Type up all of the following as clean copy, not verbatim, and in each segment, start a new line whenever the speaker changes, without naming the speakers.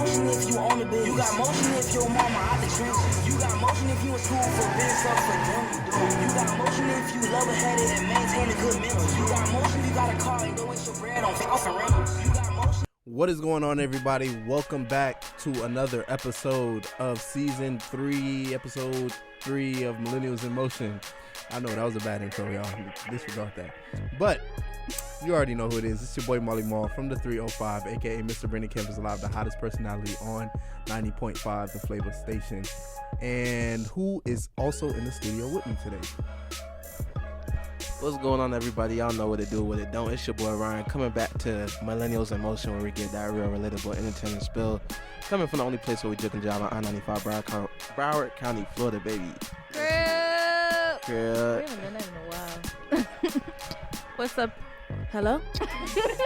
motion if you own the business. You got motion if your mama out the trenches. You got motion if you in school for business up for them. You got motion if you level-headed and maintain a good mental. You got motion if you got a car and go waste your bread on rentals. You got motion.
What is going on, everybody? Welcome back to another episode of season 3, episode 3 of Millennials in Motion. I know that was a bad intro, y'all. Disregard that. But you already know who it is. It's your boy Molly Mall from the 305, aka Mr. Brandon Campus Alive, the hottest personality on 90.5, the Flavor Station. And who is also in the studio with me today?
What's going on, everybody? Y'all know what it do, what it don't. It's your boy Ryan coming back to Millennials in Motion, where we get that real relatable entertainment spill. Coming from the only place where we joke and job on I-95, Broward County, Florida, baby.
Girl. We
Girl.
haven't done that in a while. What's up? Hello?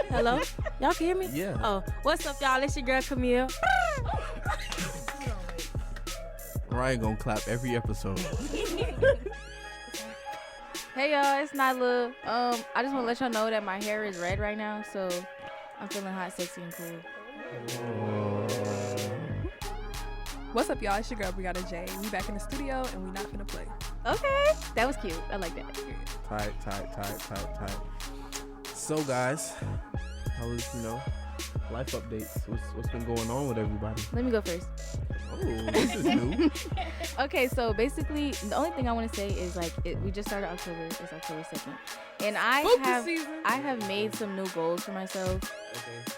Hello? Y'all can hear me?
Yeah.
Oh, what's up, y'all? It's your girl, Camille.
Ryan gonna clap every episode.
Hey, y'all. It's Nyla. I just want to let y'all know that my hair is red right now, so I'm feeling hot, sexy, and cool.
What's up, y'all? It's your girl, Brianna J. We back in the studio, and we not finna play.
Okay. That was cute. I like that.
Tight. So, guys, how was, life updates? What's been going on with everybody?
Let me go first.
Oh, this is new.
Okay, so basically, the only thing I want to say is, we just started October. It's October 2nd. And I have made some new goals for myself.
Okay.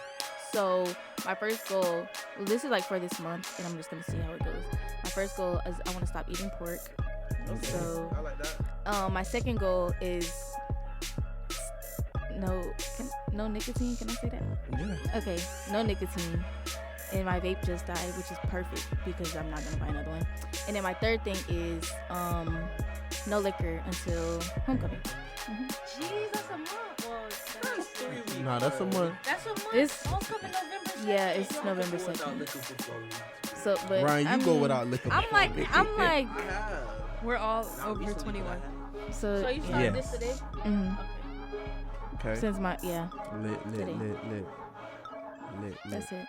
So my first goal, this is for this month, and I'm just going to see how it goes. My first goal is I want to stop eating pork.
Okay.
So
I like that.
my second goal is no nicotine. Can I say that?
Yeah.
Okay, no nicotine. And my vape just died, which is perfect because I'm not going to buy another one. And then my third thing is no liquor until homecoming. Mm-hmm.
Jeez, that's a month. Well,
Nah, that's a month.
that's a month.
It's-
Homecoming November 2nd.
Yeah, it's November 2nd. So, but
Ryan, you go without liquor.
I'm like,
We're all over 21.
so,
So you started
Yeah.
this today?
mhm.
Okay.
Since my,
Lit.
that's it.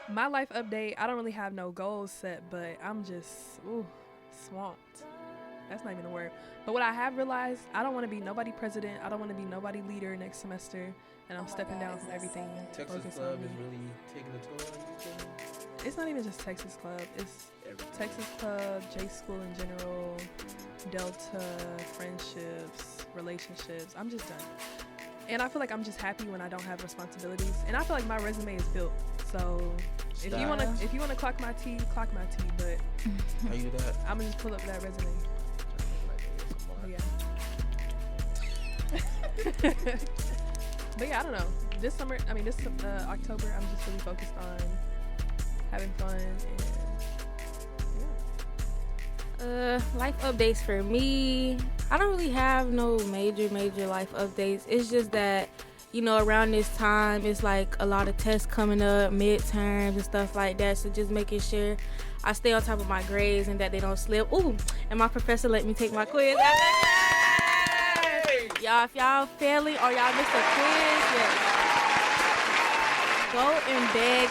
My life update, I don't really have no goals set, but I'm just, swamped. That's not even a word. But what I have realized, I don't want to be nobody president. I don't want to be nobody leader next semester. And I'm stepping down from everything.
Texas
focus
Club
on
is
me.
really taking a toll on you.
It's not even just Texas Club. It's
Everything.
Texas Club, J School in general, Delta, friendships, relationships. I'm just done. And I feel like I'm just happy when I don't have responsibilities. And I feel like my resume is built. So if you wanna clock my T, clock my T. But
How you do that?
I'm gonna just pull up that resume. Yeah. But yeah, I don't know. This October, I'm just really focused on having fun and
Life updates for me. I don't really have no major life updates. It's just that, around this time, it's like a lot of tests coming up, midterms and stuff like that. So just making sure I stay on top of my grades and that they don't slip. Ooh, and my professor let me take my quiz. Y'all, if y'all failing or y'all missed a quiz, go and beg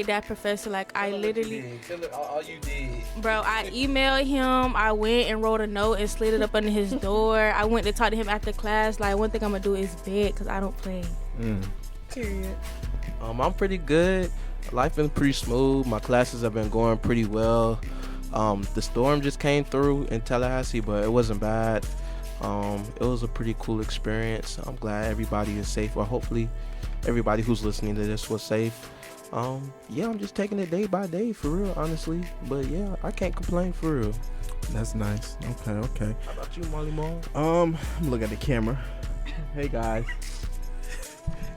that professor. Like, I literally,
Tell it all you did.
bro, I emailed him. I went and wrote a note and slid it up under his door. I went to talk to him after class. Like, one thing I'm gonna do is beg, because I don't play.
period.
I'm pretty good. Life been pretty smooth. My classes have been going pretty well. The storm just came through in Tallahassee, but it wasn't bad. It was a pretty cool experience. I'm glad everybody is safe, or hopefully everybody who's listening to this was safe. Yeah, I'm just taking it day by day, for real, honestly. But yeah, I can't complain, for real.
That's nice. Okay.
How about you, Molly Mall?
Look at the camera. Hey guys.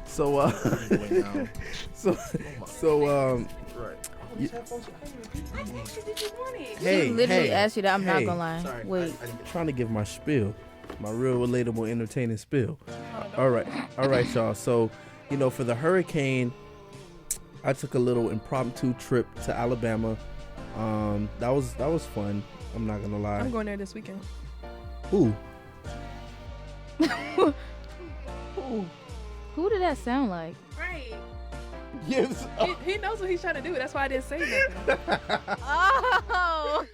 So
Right.
You-
I asked you, did you want it?
hey,
literally
hey,
asked you that. I'm not
hey.
gonna lie.
Sorry,
Wait.
I'm trying to give my spiel, my real relatable, entertaining spiel. All right, y'all. So, for the hurricane, I took a little impromptu trip to Alabama. That was fun. I'm not gonna lie.
I'm going there this weekend.
Who?
Who did that sound like?
Right.
gives.
He knows what he's trying to do. That's why I didn't say nothing.
Oh,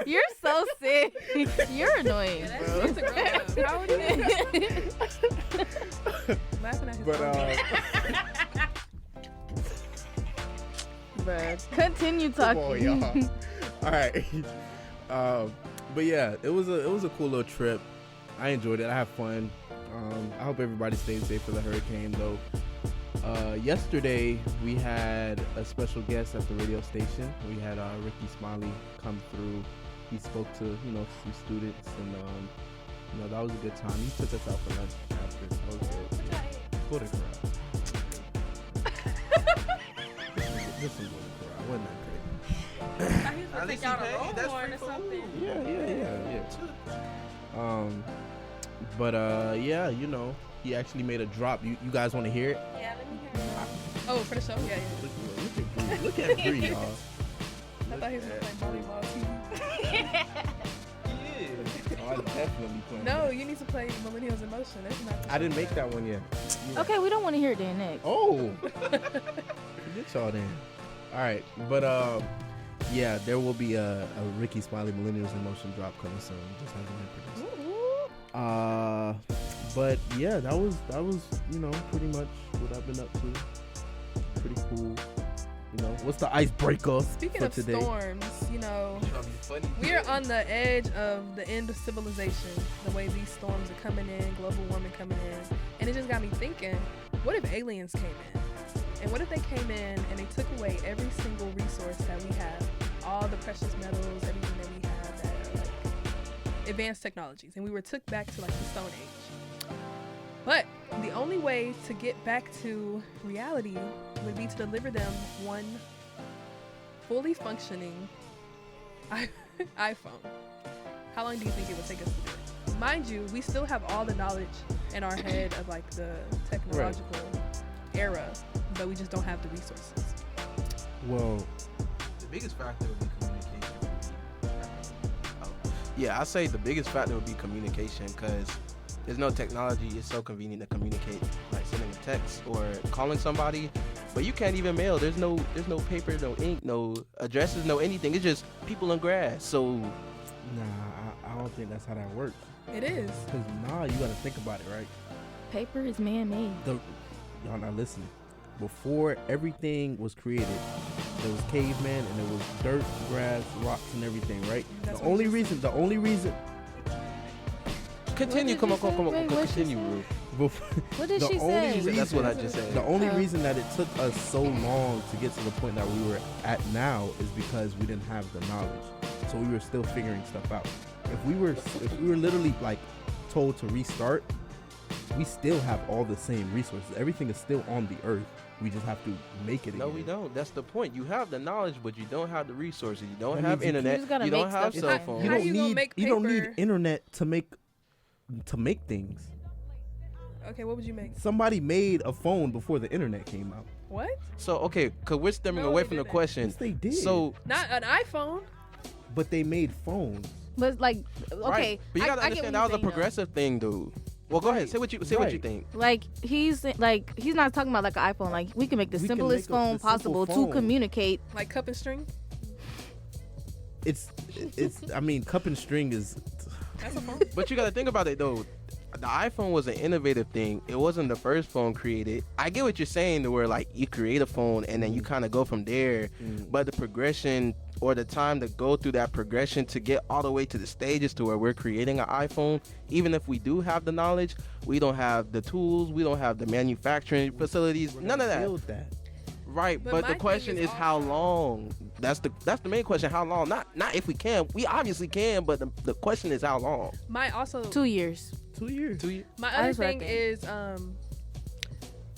you're so sick. You're annoying.
He's a grown up. How old are you? Laughing at his
But
phone.
Bruh, continue
come
talking.
on, y'all. All right. But yeah, it was a cool little trip. I enjoyed it. I had fun. I hope everybody stayed safe for the hurricane, though. Yesterday we had a special guest at the radio station. We had Ricky Smiley come through. He spoke to some students, and that was a good time. He took us out for lunch after. So that was good. Yeah. Golden Corral. This is Golden Corral. Wasn't that great?
At least take out a Longhorn or something.
Yeah. But yeah, he actually made a drop. You guys want to hear it?
Yeah, let me hear it.
Oh, for the show? Yeah.
Look at Bree, y'all.
I thought he was going to play volleyball too.
Oh, I definitely playing.
No, you need to play Millennials in Motion. That's not the
I didn't
show.
make that one yet. Yeah.
Okay, we don't want to hear it then next.
Oh, get y'all then. All right, but yeah, there will be a Ricky Smiley Millennials in Motion drop coming soon. Just have to but yeah, that was pretty much what I've been up to. Pretty cool. What's the icebreaker
Speaking
for
of
today?
storms, we are on the edge of the end of civilization. The way these storms are coming in, global warming coming in, and it just got me thinking: what if aliens came in? And what if they came in and they took away every single resource that we have, all the precious metals, everything that we have that are like advanced technologies, and we were took back to like the Stone Age? But the only way to get back to reality would be to deliver them one fully functioning iPhone. How long do you think it would take us to do it? Mind you, we still have all the knowledge in our head of like the technological era, but we just don't have the resources.
Well,
The biggest factor would be communication. Yeah, I say the biggest factor would be communication, because there's no technology. It's so convenient to communicate, like sending a text or calling somebody, but you can't even mail. There's no paper, no ink, no addresses, no anything. It's just people and grass. So
nah, I don't think that's how that works.
It is.
Cause you gotta think about it, right?
Paper is man-made.
Y'all not listening. Before everything was created, there was caveman and there was dirt, grass, rocks, and everything, right?
That's
The
what
only
you
reason
continue.
did
Come
you
on.
say? Wait, what she
Continue,
said?
Rue.
What did
the
she
only
say?
reason-
That's what I just said.
The only reason that it took us so long to get to the point that we were at now is because we didn't have the knowledge. So we were still figuring stuff out. If we were literally like told to restart, we still have all the same resources. Everything is still on the earth. We just have to make it
No,
again.
we don't. That's the point. You have the knowledge, but you don't have the resources. You don't
That
have
means you
internet.
just gotta
You don't
make
have
stuff
cell
happen.
phone.
You
How
don't
you gonna
need
make
you don't need
paper?
internet to make things.
Okay, what would you make?
Somebody made a phone before the internet came out.
What?
So okay, cause we're stemming
No,
away
they
from the
didn't.
question.
Yes, they did.
So
Not an iPhone.
But they made phones.
But like, okay,
right, but you gotta
I get
understand
what
that
you're
was a
saying, though.
progressive thing, dude. Well, go ahead. Say what you
Right.
think.
Like he's not talking about like an iPhone. Like we can make the
We can
simplest
make
phone
the simple
possible
phone.
to communicate.
Like cup and string.
It's I mean, cup and string is
That's a phone.
But you gotta think about it though. The iPhone was an innovative thing. It wasn't the first phone created. I get what you're saying, to where like you create a phone and then you kind of go from there. But the progression or the time to go through that progression to get all the way to the stages to where we're creating an iPhone, even if we do have the knowledge, we don't have the tools, we don't have the manufacturing facilities, none of that.
build that.
Right,
But
but
my
the
thing
question
is
is how
also-
long. That's the main question. How long? Not if we can. We obviously can, but the question is how long.
My also
2 years.
2 years.
2 years.
my
I
other
just reckon.
thing is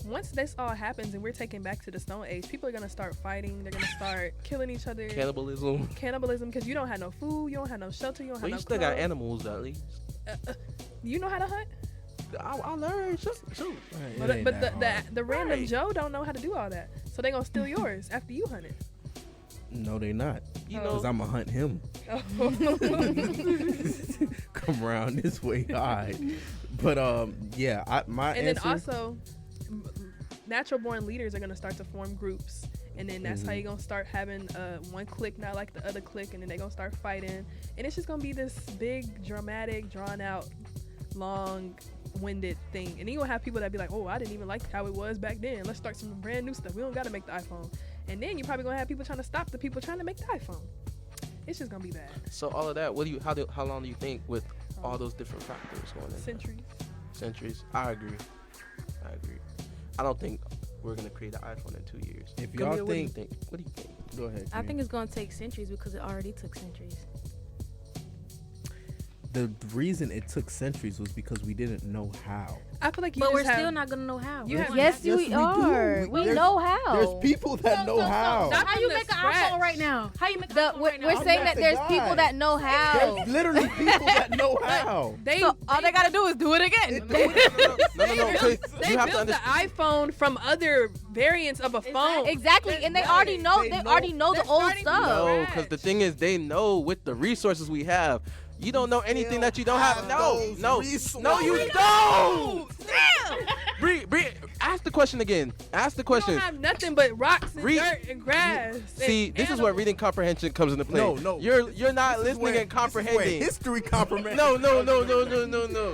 once this all happens and we're taken back to the Stone Age, people are gonna start fighting. They're gonna start killing each other.
Cannibalism.
Cannibalism, because you don't have no food, you don't have no shelter, you don't
Well,
have
you
no
still got
clothes.
animals at least.
You know how to hunt,
I learned. Shoot.
but the random
Right.
Joe don't know how to do all that, so they gonna steal yours after you hunt it.
No, they not.
You
Oh.
know,
Cause I'ma hunt him. Come around this way, all right. But yeah, my
And
answer.
then also, natural born leaders are gonna start to form groups, and then that's how you're gonna start having one clique not like the other clique, and then they're gonna start fighting, and it's just gonna be this big, dramatic, drawn out, long-winded thing. And then you're gonna have people that be like, oh, I didn't even like how it was back then. Let's start some brand new stuff. We don't gotta make the iPhone. And then you're probably gonna have people trying to stop the people trying to make the iPhone. It's just gonna be bad.
So all of that, how long do you think with all those different factors going in? Centuries. I agree. I don't think we're gonna create an iPhone in 2 years.
If y'all
what do you think?
Go ahead.
I think it's gonna take centuries because it already took centuries.
The reason it took centuries was because we didn't know how.
I feel like
but we're still not gonna know how.
Yes, we are. We know how.
There's people that know how.
So how you make an iPhone right now? How you make an iPhone right now?
We're saying that there's people that know how.
There's literally people that know how.
So all they gotta do is do it again.
No.
They
You have to
built the iPhone from other variants of a phone.
Exactly, and they already know. They already know the old stuff.
No, because the thing is, they know with the resources we have. You don't know anything that you don't have. No, you don't. Bree, ask the question again. Ask the question.
You don't have nothing but rocks and dirt and grass.
See, this is where reading comprehension comes into play.
No.
You're not listening and comprehending.
History comprehension.
No.
No.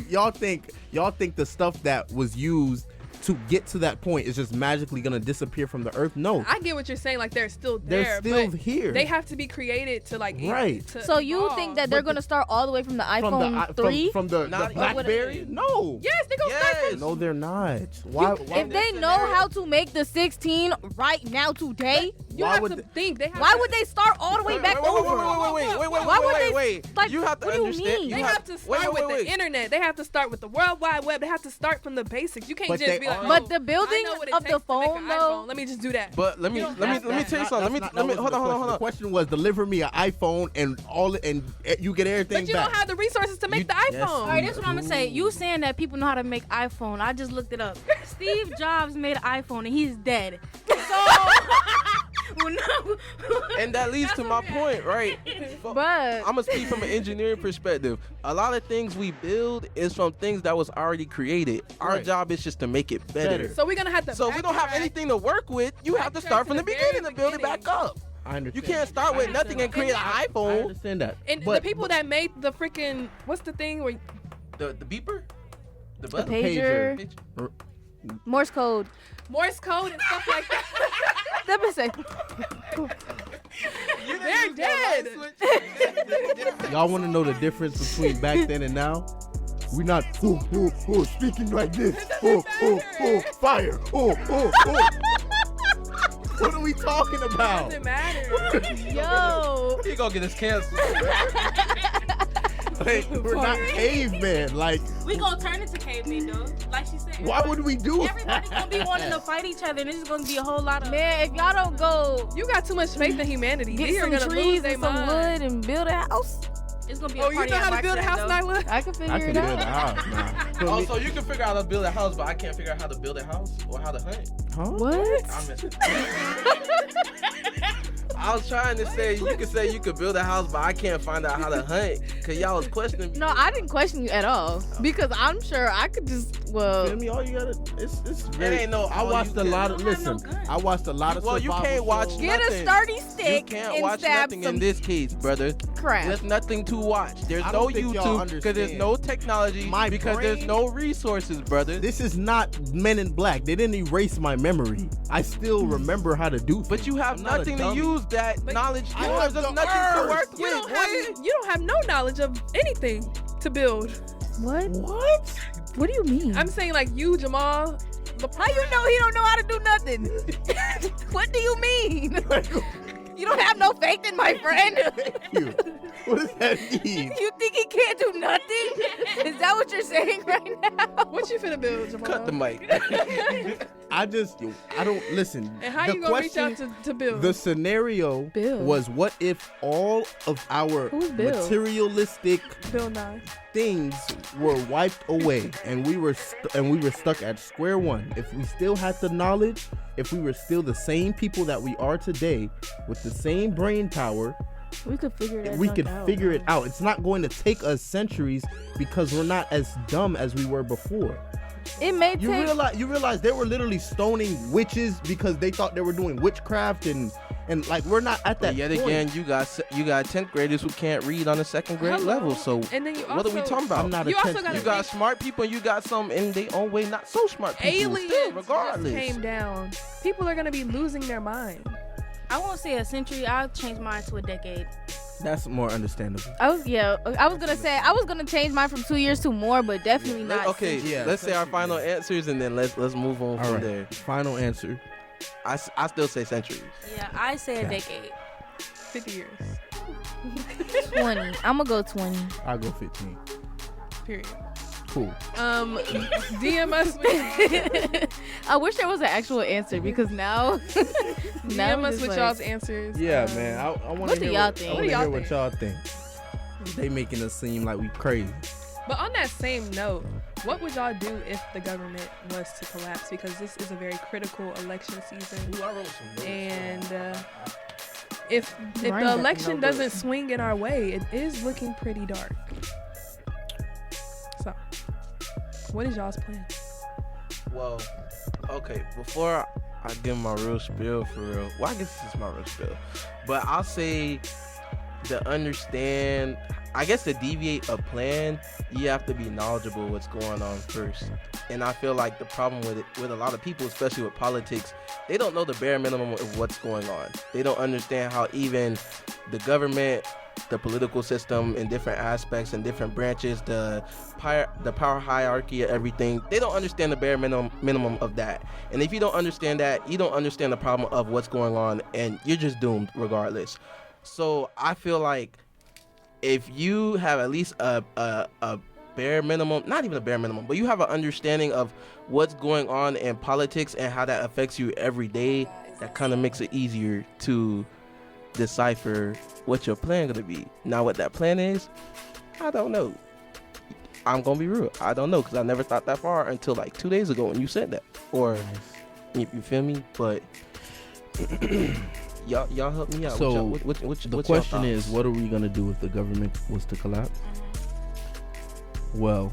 Y'all think the stuff that was used to get to that point is just magically gonna disappear from the earth? No.
I get what you're saying. Like they're still there.
They're still here.
They have to be created to like.
Right.
So you think that they're gonna start all the way from the iPhone 3?
From the BlackBerry? No.
Yes, they're gonna start from.
No, they're not. Why?
If they know how to make the 16 right now today,
you have to think.
Why would they start all the way back over?
Wait. You have to understand.
They have to start with the internet. They have to start with the World Wide Web. They have to start from the basics. You can't just be like,
but the building of the phone, though.
Let me just do that.
But let me tell you something. Hold on.
The question was, deliver me an iPhone and you get everything.
But you don't have the resources to make the iPhone.
Yes,
all right, this is what I'm gonna say. You saying that people know how to make iPhone? I just looked it up. Steve Jobs made an iPhone and he's dead. So.
And that leads to my point, right?
But
I'm gonna speak from an engineering perspective. A lot of things we build is from things that was already created. Our job is just to make it better.
So we're gonna have to.
So we don't have anything to work with. You have to start from the beginning to build it back up.
I understand.
You can't start with nothing and create an iPhone.
I understand that.
And the people that made the freaking what's the thing where
the beeper,
the pager, Morse code
and stuff like that.
Let me say.
They're dead.
Y'all want to know the difference between back then and now? We not speaking like this. Fire. What are we talking about?
Doesn't matter.
Yo.
He gonna get us canceled.
Like, we're not cavemen. Like,
we gonna turn into cavemen though. Like she said.
Why would we do
Everybody's
that?
gonna be wanting to fight each other, and it's gonna be a whole lot of.
Man, if y'all don't go,
You got too much faith in humanity.
get
You're
some
gonna
trees
lose
and some wood and build a house.
It's gonna be.
Oh,
a
you
party
know
at
how to
my
build a
crib,
house,
though.
Nyla?
I can figure
I can
it
build
out.
a house now.
Oh, so you can figure out how to build a house, but I can't figure out how to build a house or how to hunt.
Huh?
What?
I'm missing. I was trying to say you could build a house, but I can't find out how to hunt because y'all was questioning me.
No, I didn't question you at all because I'm sure I could just
Feel me? All you gotta, it's very.
ain't no.
I watched a lot of. Listen, I watched a lot of.
Well, you
survival
can't watch.
shows.
get a
nothing.
sturdy stick
You can't
and
watch
stab
nothing
some
in this case, brother.
crap.
There's nothing to watch. There's
I
no
don't think y'all
YouTube because there's
understand.
no technology because there's
brain-
no resources, brother.
This is not Men in Black. They didn't erase my memory. I still remember how to do things.
But you have
I'm not a
nothing to
dummy.
use that
But
knowledge
I
towards.
have
There's
the
nothing to
earth.
work
You
with.
don't have no knowledge of anything to build.
What?
What?
What do you mean?
I'm saying like you, Jamal.
How you know he don't know how to do nothing? What do you mean? You don't have no faith in my friend?
Thank you. What does that mean?
You think he can't do nothing? Is that what you're saying right now?
What you finna build, Jamal?
Cut the mic.
I don't listen.
And how
The
you gonna reach
question-
out to build?
The scenario
Bill.
was, what if all of our
Who's Bill?
materialistic
Bill Nye.
things were wiped away and we were stuck at square one? If we still had the knowledge, if we were still the same people that we are today with the same brain power,
We could figure it out.
We could figure it out. It's not going to take us centuries because we're not as dumb as we were before.
It may
You realize they were literally stoning witches because they thought they were doing witchcraft and like we're not at that
But yet
point.
again, you got 10th graders who can't read on the second grade level. So
And then you
what are we
also-
talking about?
I'm not a
You also
10th
gotta
You got smart people and you got some in their own way not so smart people.
Aliens
Still,
just
regardless.
came down. People are gonna be losing their mind.
I won't say a century. I'll change mine to a decade.
That's more understandable.
I was gonna change mine from 2 years to more, but definitely not.
Okay,
Yeah,
let's say our final answers and then let's move on
All
from
right.
there.
Final answer.
I still say centuries.
Yeah, I say a decade.
50 years.
20. I'm gonna go 20.
I'll go 15.
Period.
Cool.
DM us.
I wish there was an actual answer because now
DM us
it's
with
like-
y'all's answers.
Yeah, man. I want
what
to
do
hear
y'all
what,
think?
I
What
want
do
to hear
y'all
what y'all think. They making us seem like we crazy.
But on that same note, what would y'all do if the government was to collapse? Because this is a very critical election season.
Ooh, I wrote some notes.
And if
Ryan
the
got
election
the
doesn't swing in our way, it is looking pretty dark. So, what is y'all's plan?
Well, okay, before I give my real spiel for real, well, I guess this is my real spiel, but I'll say to understand, I guess to deviate a plan, you have to be knowledgeable what's going on first. And I feel like the problem with a lot of people, especially with politics, they don't know the bare minimum of what's going on. They don't understand how even the government, the political system in different aspects and different branches, the power hierarchy of everything, they don't understand the bare minimum of that. And if you don't understand that, you don't understand the problem of what's going on, and you're just doomed regardless. So I feel like if you have at least a bare minimum, not even a bare minimum, but you have an understanding of what's going on in politics and how that affects you every day, that kind of makes it easier to decipher what your plan gonna be. Now what that plan is, I don't know. I'm gonna be real, I don't know, because I never thought that far until like 2 days ago when you said that. Or you feel me? But y'all help me out.
So
what
the question is, what are we gonna do if the government was to collapse? Well,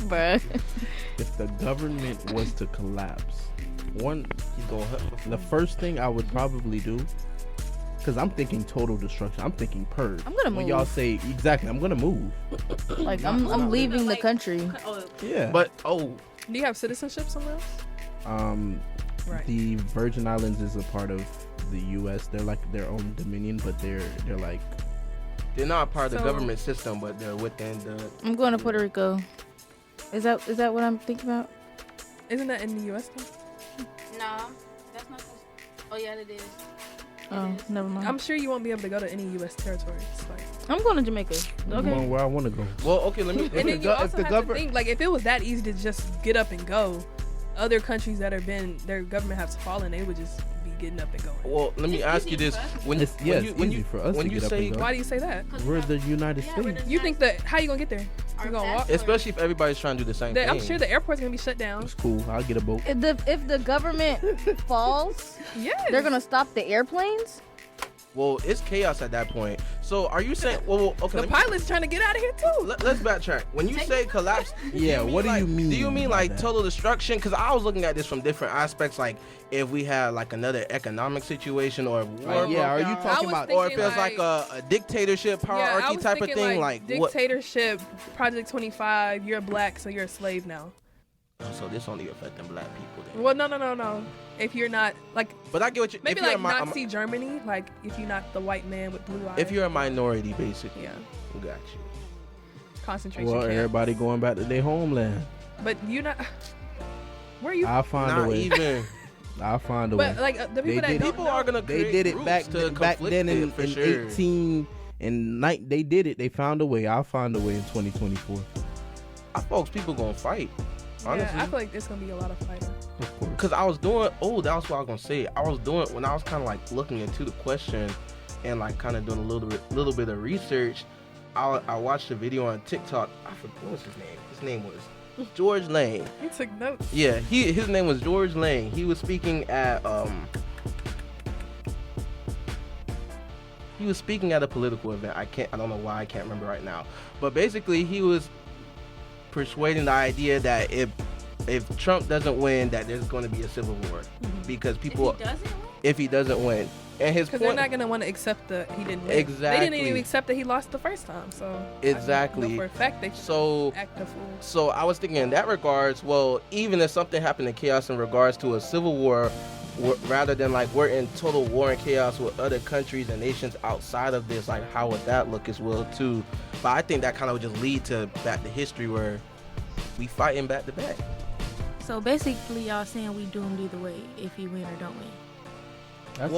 Bruh.
if the government was to collapse, the first thing I would probably do, because I'm thinking total destruction, I'm thinking purge.
I'm gonna
When
move.
y'all say exactly, I'm gonna move.
Like I'm leaving the country.
Yeah.
But
Do you have citizenship somewhere else? Right.
The Virgin Islands is a part of the U.S. They're like their own dominion, but they're like.
they're not part of the
So-
government system, but they're within the.
I'm going to Puerto Rico. Is that what I'm thinking about?
Isn't that in the U.S. though?
No, that's not. Oh yeah, it is.
Oh, never mind.
I'm sure you won't be able to go to any U.S. territories. Like,
I'm going to Jamaica.
I'm
Okay.
going where I want to go.
Well, okay, let me.
If
and
the
then you
go- if
also
the
have to think, like, if it was that easy to just get up and go, other countries that have been, their government has fallen, they would just be getting up and going.
Well, let me
It's
ask
easy
you this:
for us.
when
It's
when
easy
you
for us
when
to
you
get up
say
and go.
Why do you say that?
We're the United
Yeah, we're
States.
the
You think that, how you gonna get there? You gonna walk?
especially if everybody's trying to do the same thing.
I'm sure the airport's gonna be shut down.
It's cool. I'll get a boat.
If the government falls,
Yes.
they're gonna stop the airplanes.
Well, it's chaos at that point. So are you saying? Well, okay.
The
let me-
pilot's trying to get out of here too.
Let's backtrack. When you say collapse,
Yeah, what do you mean
Do you mean
by
like
that?
total destruction? Because I was looking at this from different aspects, like if we had like another economic situation or war.
Like, yeah, are you
broke out,
talking
was
about?
thinking,
or if it's like a dictatorship,
Yeah, I
hierarchy
was
type of
thinking,
thing, like what?
dictatorship, Project 25. You're black, so you're a slave now.
So this only affecting black people then.
Well, no. If you're not like
But I get what you.
maybe
if you're
like
a
Nazi Germany, like if you're not the white man with blue eyes.
if you're a minority, basically.
yeah,
Got you.
concentration
Well,
camp.
everybody going back to their homeland.
But you're not. Where are you?
I'll find a
Not
way.
even.
I'll find a way.
But like the
They
people that
did-
don't
People
know,
are gonna
They
create
did it
groups
back
to
back
conflict
then in,
it, for
in
sure.
18 and night. They did it. They found a way. I'll find a way in 2024.
Folks, people gonna fight. Honestly.
Yeah, I feel like there's gonna be a lot of fighting.
Of course.
Cause I was doing. Oh, that's what I was gonna say. I was doing when I was kind of like looking into the question, and like kind of doing a little bit of research. I watched a video on TikTok. I forgot what was his name. His name was George Lane.
You took notes.
Yeah, his name was George Lane. He was speaking at he was speaking at a political event. I don't know why I can't remember right now. But basically, he was persuading the idea that if Trump doesn't win, that there's going to be a civil war because people. If he doesn't win. And his point,
because they're not going to want to accept that he didn't win.
Exactly.
They didn't even accept that he lost the first time. So
exactly.
I know for a fact they act a fool.
So I was thinking in that regards, well, even if something happened in chaos in regards to a civil war, rather than like we're in total war and chaos with other countries and nations outside of this, like how would that look as well too? But I think that kind of would just lead to back to history where we fighting back to back.
So basically, y'all saying we doomed either way if he win or don't win.
That's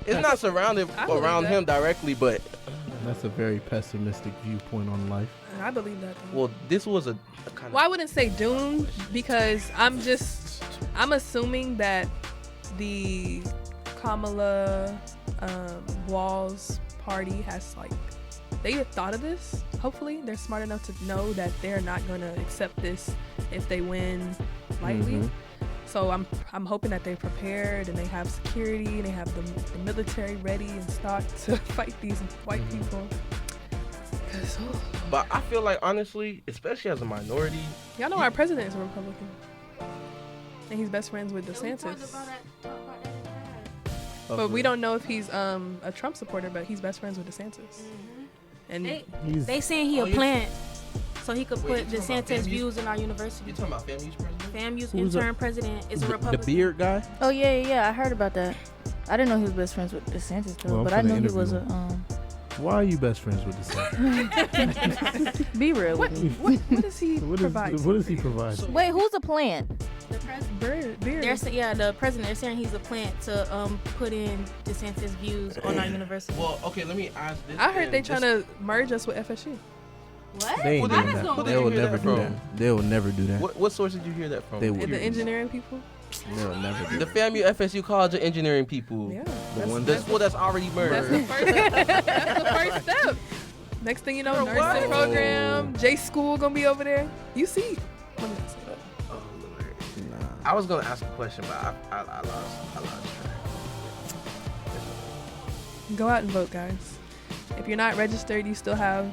it's not surrounded around him directly, but
that's a very pessimistic viewpoint on life.
I believe that.
Well, this was a kind of.
Well, I wouldn't say doomed because I'm assuming that the Kamala Walls party has they thought of this. Hopefully, they're smart enough to know that they're not going to accept this if they win lightly. Mm-hmm. So I'm hoping that they're prepared and they have security and they have the military ready and stocked to fight these white people.
But I feel like, honestly, especially as a minority...
Y'all know our president is a Republican. And he's best friends with DeSantis. But we don't know if he's a Trump supporter, but he's best friends with DeSantis. Mm-hmm. And
they saying he a plant. So he could put DeSantis views in our university.
You talking about FAMU's president?
FAMU's intern president is a Republican.
The beard guy?
Oh, yeah. I heard about that. I didn't know he was best friends with DeSantis, though. But I knew he was a...
Why are you best friends with DeSantis?
Be real with me.
What does he provide?
What does he provide?
Wait, who's the plant?
The president.
Beard.
The president. They're saying he's a plant to put in DeSantis views on our university.
Well, okay, let me ask this.
I heard they trying to merge us with FSU.
What?
They ain't doing that. They will never do that. They will never do that.
What source did you hear that from?
The engineering people?
They will never do that.
The FAMU FSU College of Engineering people.
Yeah.
That's already merged.
That's the first step. Next thing you know, nursing program, J School gonna be over there. You see. Let me not say that.
Oh, Lord. Nah. I was gonna ask a question, but I lost track.
Go out and vote, guys. If you're not registered, you still have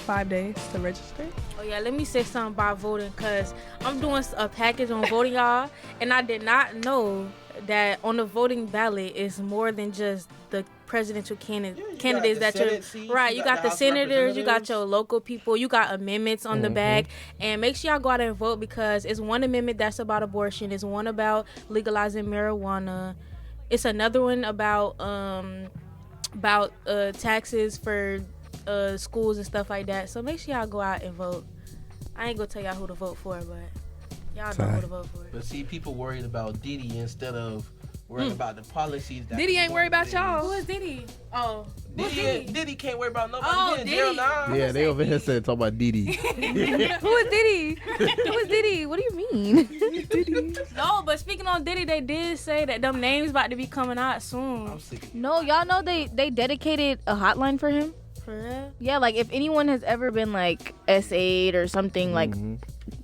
5 days to register.
Oh yeah, let me say something about voting, because I'm doing a package on voting, y'all, and I did not know that on the voting ballot is more than just the presidential candidates that you're right. You got the senators, you got your local people, you got amendments on the back, and make sure y'all go out and vote, because it's one amendment that's about abortion, it's one about legalizing marijuana, it's another one about taxes for schools and stuff like that. So make sure y'all go out and vote. I ain't gonna tell y'all who to vote for, but y'all know who to vote for.
But see, people worried about Diddy instead of worrying about the policies. That
Diddy ain't worried about y'all.
Who is Diddy? Oh,
Diddy can't worry about nobody.
Oh,
He in jail now.
Yeah, they over here saying talking about Diddy.
Who is Diddy? Who is Diddy? What do you mean?
Diddy.
No, but speaking on Diddy, they did say that them names about to be coming out soon.
I'm sick of
No, y'all know they dedicated a hotline for him.
For real?
Yeah, like if anyone has ever been like S8 or something like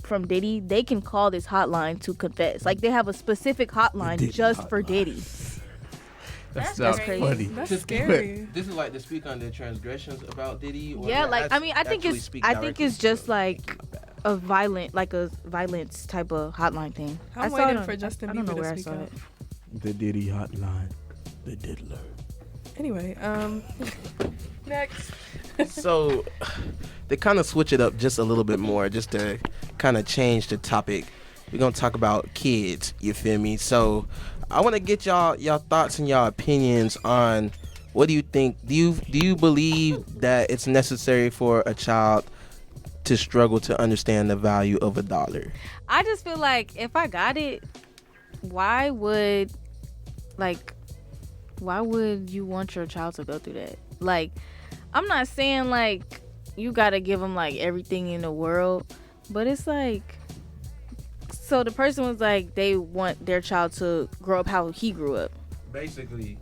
from Diddy, they can call this hotline to confess. Like they have a specific hotline just for Diddy.
That's
crazy.
funny.
That's scary.
This is like to speak on the transgressions about Diddy. Or
Yeah, like I mean, I think it's just like a violence type of hotline thing.
I'm waiting for Justin Bieber to speak up.
The Diddy hotline. The diddler.
Anyway, next.
So they kind of switch it up just a little bit more, just to kind of change the topic. We're gonna talk about kids. You feel me? So I want to get y'all thoughts and y'all opinions on what do you think? Do you believe that it's necessary for a child to struggle to understand the value of $1?
I just feel like if I got it, why would you want your child to go through that? Like, I'm not saying like you gotta give them like everything in the world, but it's like, so the person was like they want their child to grow up how he grew up.
Basically,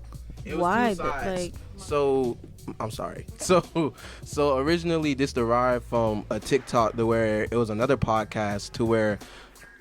it was
why?
two sides.
But like,
so I'm sorry. So originally this derived from a TikTok to where it was another podcast to where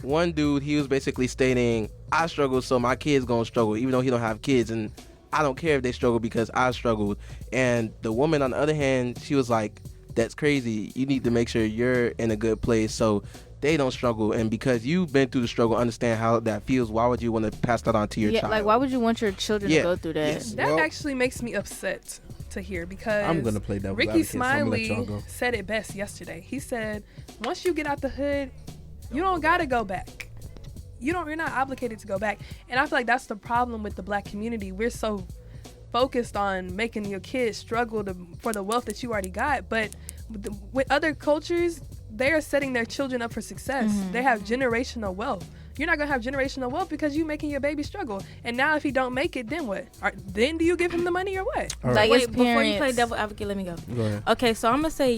one dude, he was basically stating, I struggle, so my kid's gonna struggle, even though he don't have kids. And I don't care if they struggle because I struggled. And the woman on the other hand, she was like, that's crazy. You need to make sure you're in a good place so they don't struggle. And because you've been through the struggle, understand how that feels, why would you want to pass that on to your child?
Like, why would you want your children to go through that?
Yes.
That actually makes me upset to hear, because
I'm gonna play devil's
Ricky
advocate, so I'm gonna let y'all
Smiley
go.
said it best yesterday. He said, once you get out the hood, you don't gotta go back. You're not obligated to go back. And I feel like that's the problem with the black community. We're so focused on making your kids struggle for the wealth that you already got, but with other cultures, they are setting their children up for success. They have generational wealth. You're not gonna have generational wealth because you making your baby struggle. And now if he don't make it, then what? Then do you give him the money or what?
All right.
Like,
Wait, before you play devil advocate, let me go.
Go ahead.
Okay, so I'm gonna say,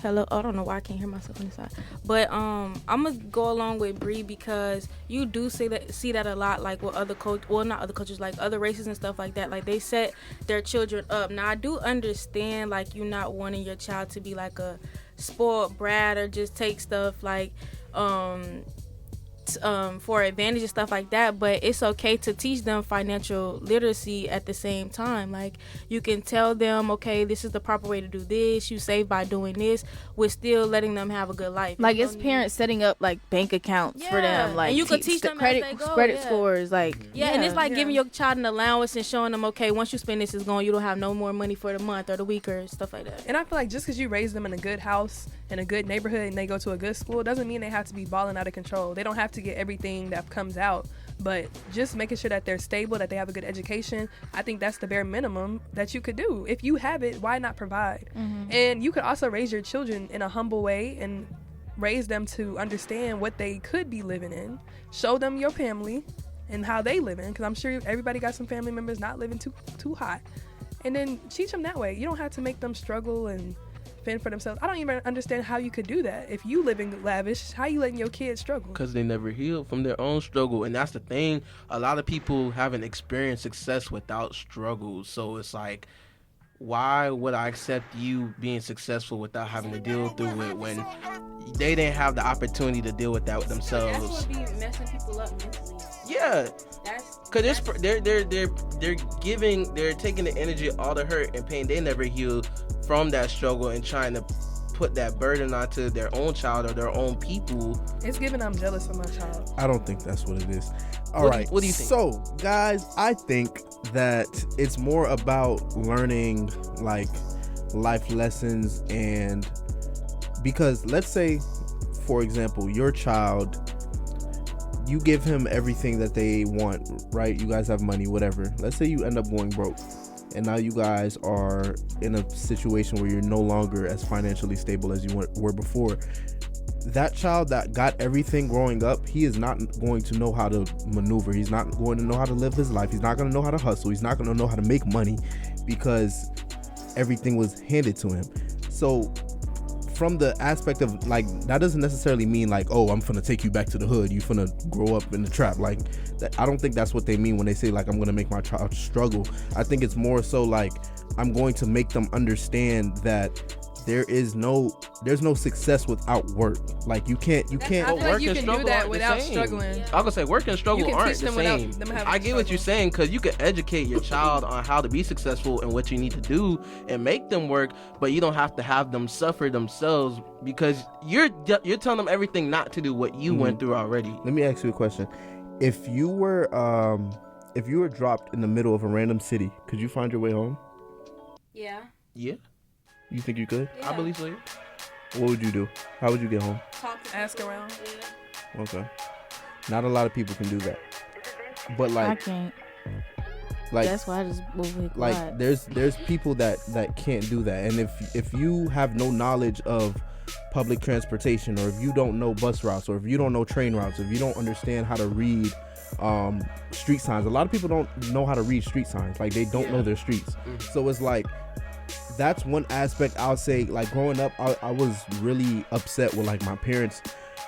hello. I don't know why I can't hear myself on the side, but I'm gonna go along with Bree, because you do see that a lot, like with other not other cultures, like other races and stuff like that. Like, they set their children up. Now, I do understand, like, you not wanting your child to be like a spoiled brat or just take stuff like for advantage and stuff like that, but it's okay to teach them financial literacy at the same time. Like, you can tell them, okay, this is the proper way to do this, you save by doing this, with still letting them have a good life.
Like, it's parents setting up like bank accounts for them, like,
and you can teach them
credit
as they go,
credit scores, like,
and it's like giving your child an allowance and showing them, okay, once you spend this, is gone, you don't have no more money for the month or the week or stuff like that.
And I feel like just because you raise them in a good house, in a good neighborhood, and they go to a good school, doesn't mean they have to be balling out of control. They don't have to get everything that comes out, but just making sure that they're stable, that they have a good education, I think that's the bare minimum that you could do. If you have it, why not provide? And you could also raise your children in a humble way and raise them to understand what they could be living in. Show them your family and how they live in, because I'm sure everybody got some family members not living too hot. And then teach them that way. You don't have to make them struggle and fend for themselves. I don't even understand how you could do that. If you live in lavish, how you letting your kids struggle?
Because they never healed from their own struggle. And that's the thing. A lot of people haven't experienced success without struggles. So it's like, why would I accept you being successful without having to deal through it when they didn't have the opportunity to deal with that with themselves?
That's what be messing people up mentally.
Yeah. Because they're taking the energy, all the hurt and pain they never healed from that struggle, and trying to put that burden onto their own child or their own people.
It's giving I'm jealous of my child.
I don't think that's what it is. All right.
What do you think?
So, guys, I think that it's more about learning like life lessons, and because let's say, for example, your child, you give him everything that they want, right? You guys have money, whatever. Let's say you end up going broke, and now you guys are in a situation where you're no longer as financially stable as you were before. That child that got everything growing up, he is not going to know how to maneuver. He's not going to know how to live his life. He's not going to know how to hustle. He's not going to know how to make money because everything was handed to him. So from the aspect of like, that doesn't necessarily mean like, oh, I'm finna take you back to the hood, you finna grow up in the trap. Like that, I don't think that's what they mean when they say like, I'm gonna make my child struggle. I think it's more so like, I'm going to make them understand that there's no success without work. Like you can't
I feel like you can do that without struggling.
I was gonna say work and struggle aren't the same. I get what you're saying, because you can educate your child on how to be successful and what you need to do and make them work, but you don't have to have them suffer themselves, because you're telling them everything not to do what you went through already.
Let me ask you a question. If you were dropped in the middle of a random city, could you find your way home?
Yeah.
You think you could?
I believe so.
What would you do? How would you get home?
Ask around.
Okay. Not a lot of people can do that. But like,
I can't.
Like,
that's why I just move with
like
God.
there's people that can't do that. And if you have no knowledge of public transportation, or if you don't know bus routes, or if you don't know train routes, if you don't understand how to read street signs, a lot of people don't know how to read street signs. Like they don't know their streets. So it's like, that's one aspect. I'll say, like growing up, I was really upset with like my parents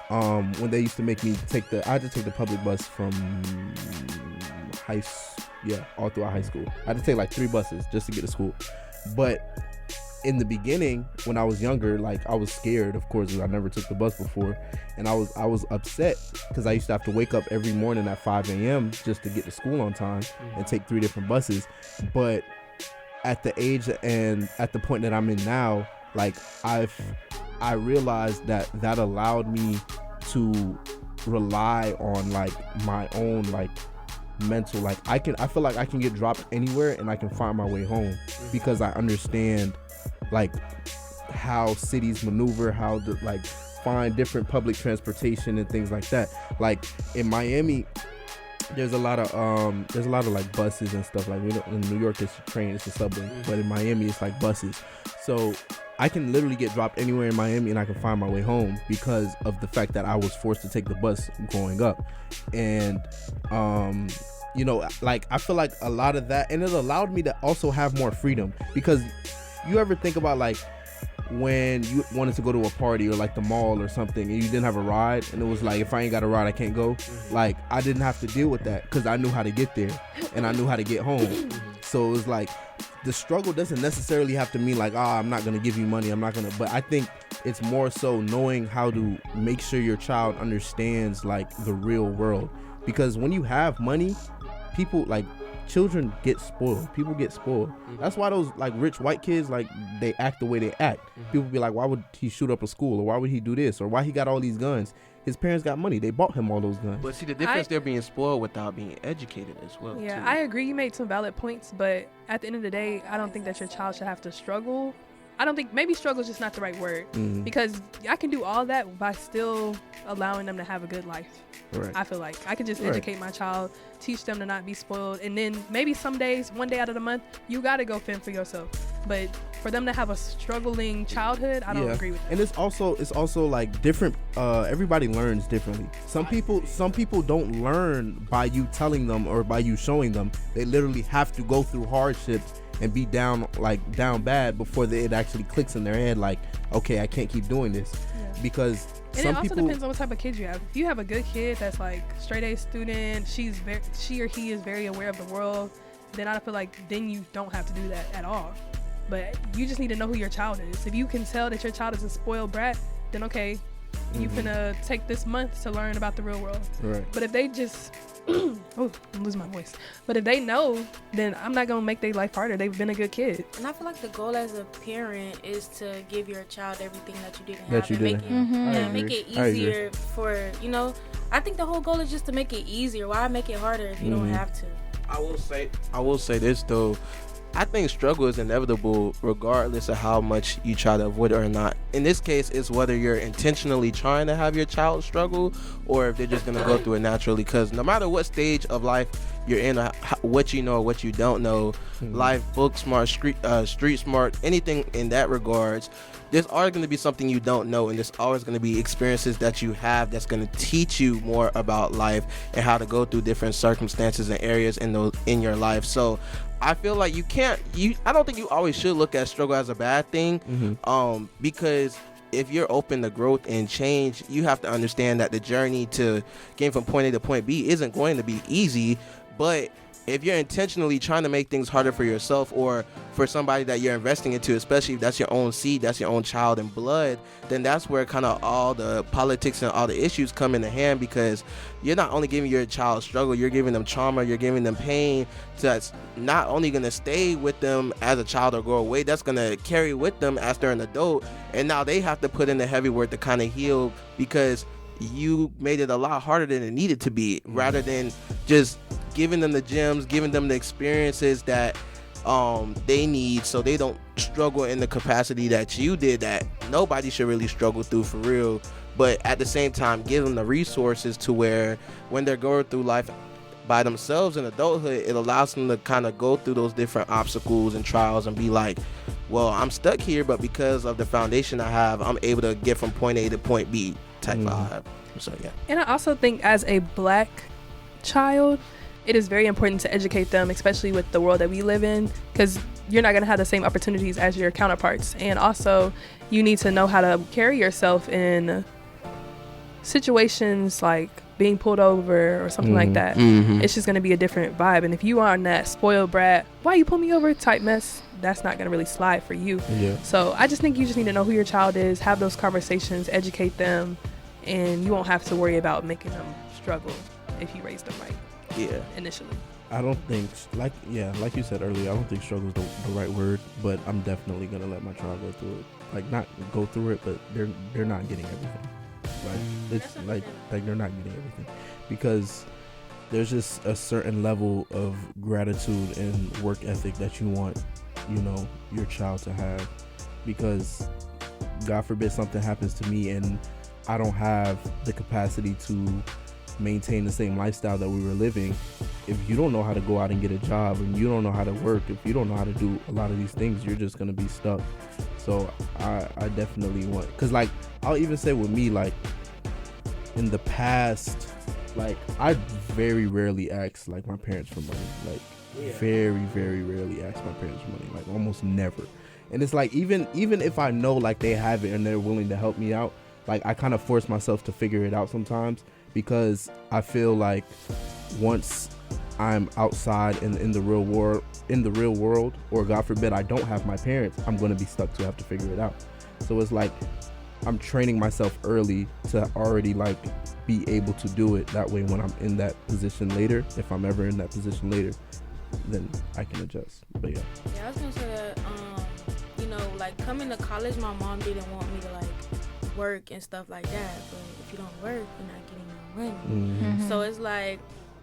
when they used to make me I had to take the public bus from all throughout high school. I had to take like 3 buses just to get to school. But in the beginning, when I was younger, like, I was scared, of course, I never took the bus before, and I was upset because I used to have to wake up every morning at 5 a.m. just to get to school on time and take 3 different buses. But at the age and at the point that I'm in now, like, I realized that allowed me to rely on, like, my own, like, mental, like, I feel like I can get dropped anywhere and I can find my way home because I understand, like, how cities maneuver, how to, like, find different public transportation and things like that. Like, in Miami, there's a lot of like buses and stuff. Like, in New York it's a train, it's a subway, but in Miami it's like buses. So I can literally get dropped anywhere in Miami and I can find my way home because of the fact that I was forced to take the bus growing up. And you know, like, I feel like a lot of that, and it allowed me to also have more freedom. Because you ever think about, like, when you wanted to go to a party or like the mall or something and you didn't have a ride, and it was like, if I ain't got a ride I can't go. Like, I didn't have to deal with that because I knew how to get there and I knew how to get home. So it was like, the struggle doesn't necessarily have to mean like, I'm not gonna give you money, but I think it's more so knowing how to make sure your child understands, like, the real world. Because when you have money, people, like, children get spoiled. People get spoiled. That's why those, like, rich white kids, like, they act the way they act. People be like, why would he shoot up a school, or why would he do this, or why he got all these guns? His parents got money. They bought him all those guns.
But see, the difference, they're being spoiled without being educated as well.
Yeah,
too.
I agree. You made some valid points, but at the end of the day, I don't think that your child should have to struggle. I don't think, maybe struggle is just not the right word, because I can do all that by still allowing them to have a good life.
Right.
I feel like I could just educate my child, teach them to not be spoiled, and then maybe some days, one day out of the month, you got to go fend for yourself. But for them to have a struggling childhood, I don't agree with that.
And it's also like different. Everybody learns differently. Some people don't learn by you telling them or by you showing them. They literally have to go through hardships and be down bad before it actually clicks in their head, like, okay, I can't keep doing this. Because
and it also depends on what type of kid you have. If you have a good kid that's like straight A student, she or he is very aware of the world, then I feel like then you don't have to do that at all. But you just need to know who your child is. If you can tell that your child is a spoiled brat, then okay, you finna take this month to learn about the real world.
Right.
But if they just I'm losing my voice. But if they know, then I'm not gonna make their life harder. They've been a good kid.
And I feel like the goal as a parent is to give your child everything that you didn't
That
have,
you
and
didn't.
make it easier for, you know. I think the whole goal is just to make it easier. Why make it harder if you don't have to?
I will say this though. I think struggle is inevitable regardless of how much you try to avoid it or not. In this case, it's whether you're intentionally trying to have your child struggle or if they're just going to go through it naturally. Because no matter what stage of life you're in, what you know or what you don't know, life, book smart, street smart, anything in that regards, there's always going to be something you don't know, and there's always going to be experiences that you have that's going to teach you more about life and how to go through different circumstances and areas in your life. So I feel like I don't think you always should look at struggle as a bad thing, because if you're open to growth and change, you have to understand that the journey to getting from point A to point B isn't going to be easy. But if you're intentionally trying to make things harder for yourself or for somebody that you're investing into, especially if that's your own seed, that's your own child and blood, then that's where kind of all the politics and all the issues come into hand, because you're not only giving your child struggle, you're giving them trauma, you're giving them pain that's not only going to stay with them as a child or go away, that's going to carry with them as they're an adult. And now they have to put in the heavy work to kind of heal, because you made it a lot harder than it needed to be, rather than just giving them the gems, giving them the experiences that they need so they don't struggle in the capacity that you did, that nobody should really struggle through for real. But at the same time, give them the resources to where when they're going through life by themselves in adulthood, it allows them to kind of go through those different obstacles and trials and be like, well, I'm stuck here, but because of the foundation I have, I'm able to get from point A to point B type vibe. So yeah. And
I also think as a black child, it is very important to educate them, especially with the world that we live in, because you're not going to have the same opportunities as your counterparts. And also, you need to know how to carry yourself in situations like being pulled over or something like that. It's just going to be a different vibe. And if you are in that spoiled brat, why you pull me over type mess, that's not going to really slide for you.
Yeah.
So I just think you just need to know who your child is, have those conversations, educate them, and you won't have to worry about making them struggle if you raise them right.
Yeah.
Initially.
I don't think, like you said earlier, I don't think struggle is the right word, but I'm definitely gonna let my child go through it. Like, not go through it, but they're not getting everything. Like, it's like they're not getting everything, because there's just a certain level of gratitude and work ethic that you want, your child to have, because God forbid something happens to me and I don't have the capacity to maintain the same lifestyle that we were living. If you don't know how to go out and get a job, and you don't know how to work, if you don't know how to do a lot of these things, you're just gonna be stuck. So I definitely want, because like I'll even say with me, like in the past, like I very rarely ask like my parents for money, like very, very rarely ask my parents for money, like almost never. And it's like even if I know like they have it and they're willing to help me out, like I kind of force myself to figure it out sometimes, because I feel like once I'm outside in the real world, or God forbid I don't have my parents, I'm going to be stuck to have to figure it out. So it's like I'm training myself early to already like be able to do it. That way when I'm in that position later, if I'm ever in that position later, then I can adjust. But yeah,
I was going to say that, like coming to college, my mom didn't want me to like work and stuff like that. But if you don't work, you're not getting no money.
Mm-hmm.
So it's like,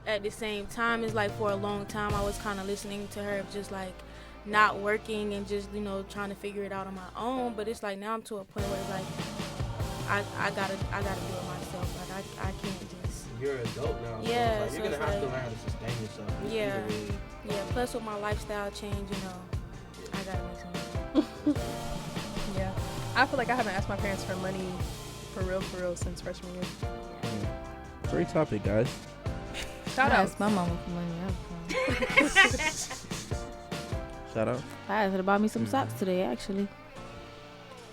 at the same time, it's like for a long time I was kind of listening to her, just like not working and just trying to figure it out on my own. But it's like now I'm to a point where it's like I gotta do it myself. Like I can't just.
You're an adult now.
Yeah,
so you're gonna have to learn how to sustain yourself.
Yeah. Plus with my lifestyle change, I gotta make some money.
Yeah, I feel like I haven't asked my parents for money for real since freshman year.
Great topic, guys.
Shout out.
I asked my mama for money.
Shout out.
I asked her to buy me some socks today, actually.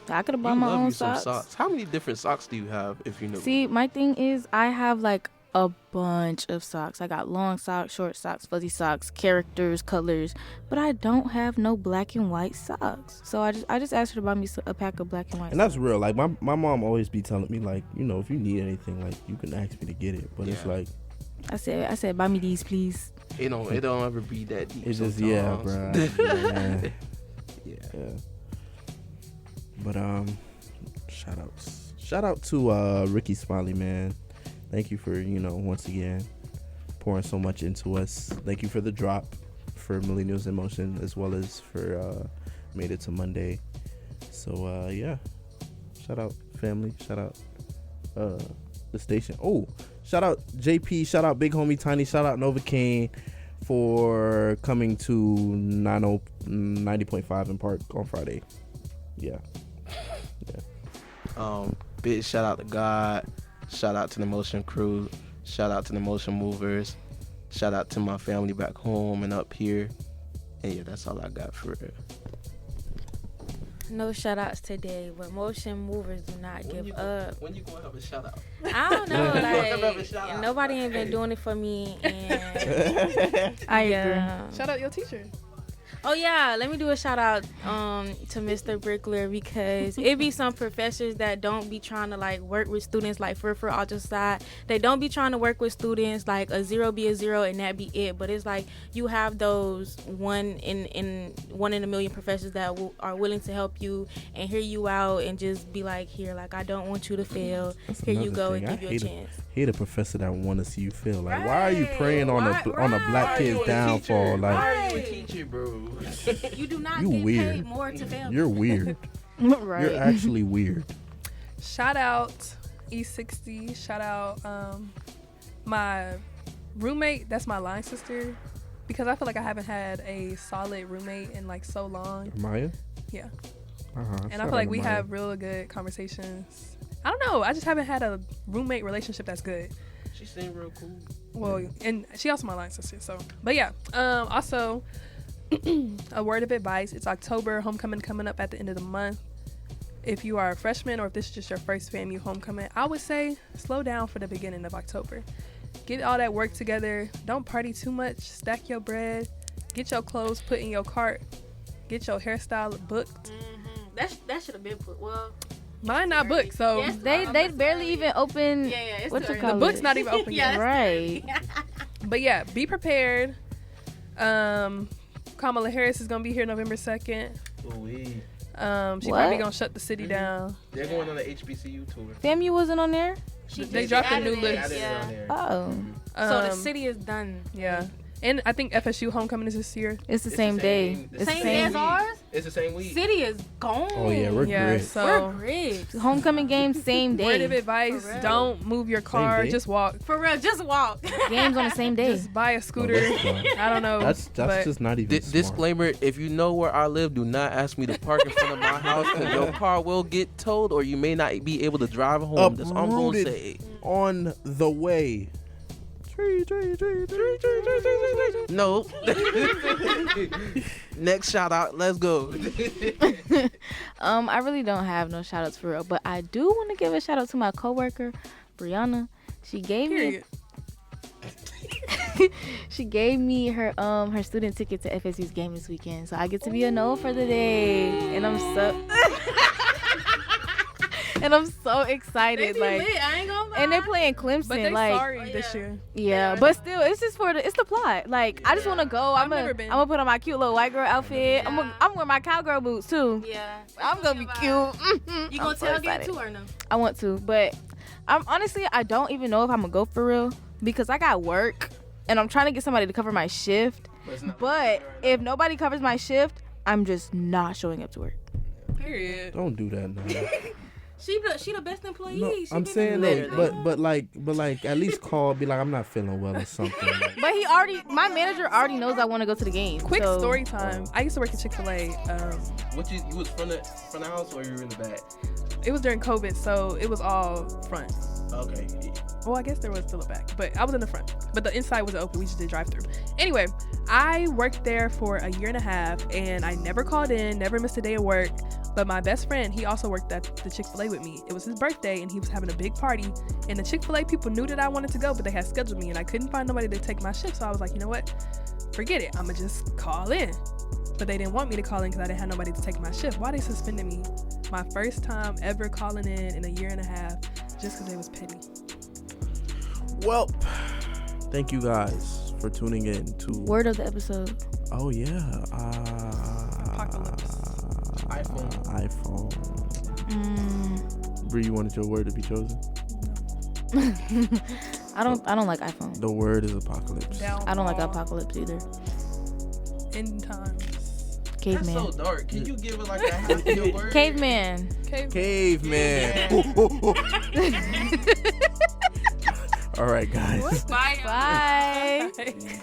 I could have bought
You
my
love
own
you some
socks.
How many different socks do you have, if you know?
See, my thing is I have like a bunch of socks. I got long socks, short socks, fuzzy socks, characters, colors, but I don't have no black and white socks. So I just asked her to buy me a pack of black and white
And
socks.
that's real. Like my mom always be telling me, like, if you need anything, like you can ask me to get it. But it's like,
I said, buy me these, please.
It don't ever be that deep.
it's just
sometimes.
bro. Yeah. But shout out to Ricky Smiley, man. Thank you for once again pouring so much into us. Thank you for the drop for Millennials in Motion, as well as for Made It to Monday. So yeah, shout out family, shout out the station. Oh, shout out JP, shout out Big Homie Tiny, shout out Novocaine for coming to 90.5 in Park on Friday. Yeah.
Big shout out to God. Shout out to the Motion crew. Shout out to the Motion movers. Shout out to my family back home and up here. And yeah, that's all I got for it.
No shout outs today, but motion movers do not give up.
When you gonna have a shout out?
I don't know, like nobody ain't been doing it for me, and
I agree.
Shout out your teacher.
Oh yeah, let me do a shout out to Mr. Brickler, because it be some professors that don't be trying to like work with students like for all just side. They don't be trying to work with students like a 0 be a 0 and that be it. But it's like you have those one in a million professors that are willing to help you and hear you out and just be like, here, like I don't want you to fail.
That's
Here you
another
go
thing.
and give you a chance.
Hate a professor that want to see you fail. Like, why are you
Right.
preying on a black kid's downfall? Like,
Why are you a teacher, bro?
You do not
You
get
weird.
paid more to fail.
you're weird.
Right.
You're actually weird.
Shout out E60. Shout out my roommate. That's my line sister. Because I feel like I haven't had a solid roommate in like so long.
Maya?
Yeah.
Shout
And I feel
out
like
to
we
Maya.
have real good conversations. I don't know. I just haven't had a roommate relationship that's good.
She seemed real cool.
Well, and she also my line sister. So, but yeah. Also, a word of advice. It's October. Homecoming coming up at the end of the month. If you are a freshman or if this is just your first FAMU homecoming, I would say slow down for the beginning of October. Get all that work together. Don't party too much. Stack your bread. Get your clothes put in your cart. Get your hairstyle booked.
That should have been put. Well,
mine not booked, so
Yes,
They barely even open.
Yeah, it's
what
too
you
early.
call
the book's
it?
not even open
Yeah,
yet.
Right.
But yeah, be prepared. Kamala Harris is gonna be here November 2nd.
Ooh-wee.
She
What?
probably gonna shut the city down.
They're going on the HBCU tour.
FAMU wasn't on there.
They dropped a new
added it,
list.
Yeah.
Oh,
So the
Um,
city is done.
Yeah, and I think FSU homecoming is this year.
it's the same day.
the
It's the
Same
same
day as ours.
It's the same week.
City is gone.
Oh yeah, we're
Yeah,
great.
We're
so
rich.
homecoming game same
word of
day.
advice:
For real.
don't move your car.
day?
Just walk.
For real, just walk.
Games on the same day.
Just buy a scooter.
that's dumb.
I don't know.
That's
but
just not even smart.
Disclaimer: if you know where I live, do not ask me to park in front of my house because your car will get towed, or you may not be able to drive home. That's all I'm gonna
Uprooted.
say.
On the way.
No. Next shout out. Let's go.
I really don't have no shout outs for real, but I do want to give a shout out to my coworker, Brianna. She gave
period.
she gave me her student ticket to FSU's game this weekend, so I get to be a Noah for the day, and I'm so excited.
They be
Like,
lit, I ain't gonna lie.
and they're playing Clemson.
But they
like,
sorry this year.
yeah, but still, it's just it's the plot. Like, I just want to go. I'm
never
gonna
been.
put on my cute little white girl outfit.
Yeah.
I'm wearing my cowgirl boots too.
Yeah.
I'm gonna be cute. Mhm.
You
I'm
gonna
so
tailgate
excited.
too or no?
I want to, but I'm honestly, I don't even know if I'm gonna go for real because I got work and I'm trying to get somebody to cover my shift. But if nobody covers my shift, I'm just not showing up to work.
Period.
Don't do that now.
She the best employee.
No,
She
I'm
been
saying
there.
though, but like at least call, be like, I'm not feeling well or something. Like,
But my manager already knows I want to go to the game.
Quick
so-
story time. I used to work at Chick-fil-A.
What you was front of house or you were in the back?
It was during COVID, so it was all front.
Okay.
Well, I guess there was still a back, but I was in the front. But the inside was open. We just did drive-through. Anyway, I worked there for a year and a half, and I never called in, never missed a day of work. But my best friend, he also worked at the Chick-fil-A with me. It was his birthday, and he was having a big party. And the Chick-fil-A people knew that I wanted to go, but they had scheduled me, and I couldn't find nobody to take my shift. So I was like, you know what? Forget it. I'm going to just call in. But they didn't want me to call in because I didn't have nobody to take my shift. Why they suspended me? My first time ever calling in a year and a half, just because they was petty.
well, thank you guys for tuning in to
Word of the episode.
Oh yeah,
Apocalypse.
iPhone.
Bree, you wanted your word to be chosen?
I don't like iPhone.
The word is apocalypse.
I don't like apocalypse either.
End times.
That's
Caveman.
so dark. Can you give it like a half of your word?
Caveman.
Caveman. All right, guys.
Bye.
Bye.
Bye.